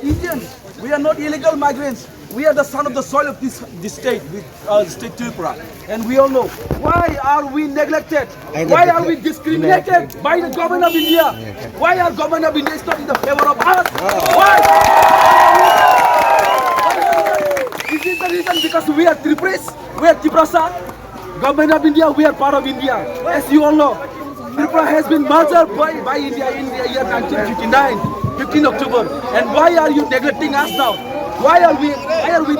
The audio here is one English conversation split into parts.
Indians. We are not illegal migrants. We are the son of the soil of this state, state Tripura. And we all know, why are we neglected? Why are we discriminated by the government of India? Why our government of India is not in the favor of us? Why? This is the reason, because we are Tripuris, we are Tiprasa. Government of India, we are part of India. As you all know, Tripura has been merged by India in the year 1959, 15 October. And why are you neglecting us now? Why are we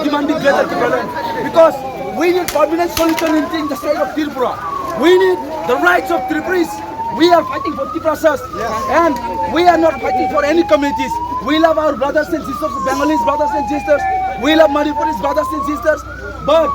demanding greater development? Because we need permanent solution in the state of Tripura. We need the rights of Tripuris. We are fighting for Tiprasas, and we are not fighting for any communities. We love our brothers and sisters, Bengalis brothers and sisters. We love Manipuris brothers and sisters. But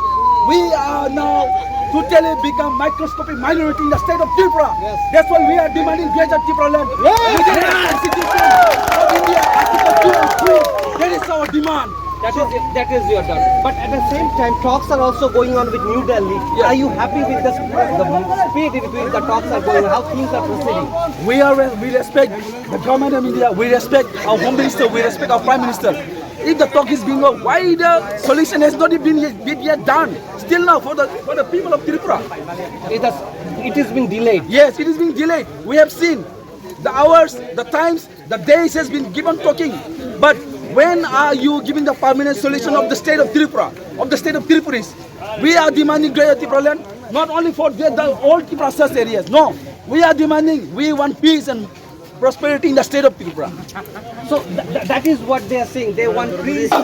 we are now totally become microscopic minority in the state of Tripura. That's why we are demanding greater Tripura land. Within the Constitution of India, Article 2 and 3, that is our demand. That is your done. But at the same time, talks are also going on with New Delhi. Yes. Are you happy with the speed with which the talks are going on? How things are proceeding? We respect the government of India. We respect our Home Minister. We respect our Prime Minister. If the talk is being over, why the solution has not been yet done? Still now for the people of Tripura. It is being delayed. Yes, it is being delayed. We have seen the hours, the times, the days has been given talking. But when are you giving the permanent solution of the state of Tripura, of the state of Tripuris? We are demanding greater Tripura land, not only for the old Tripura areas. No, we are demanding, we want peace and prosperity in the state of Tripura. So that is what they are saying. They want peace. We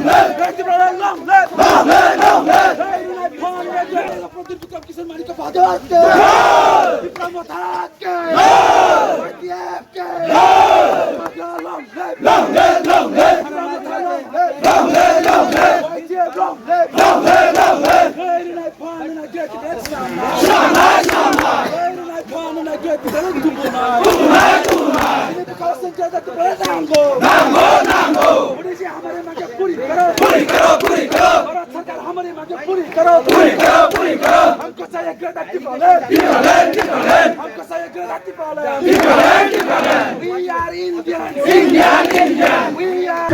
are Indian. We are.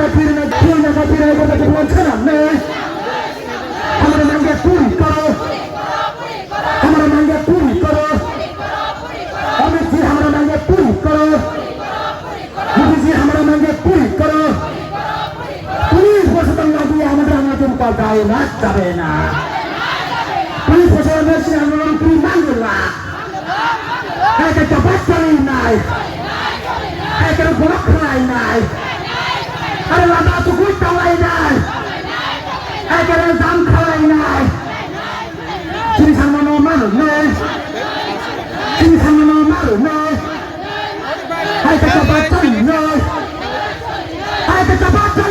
Hai kata baca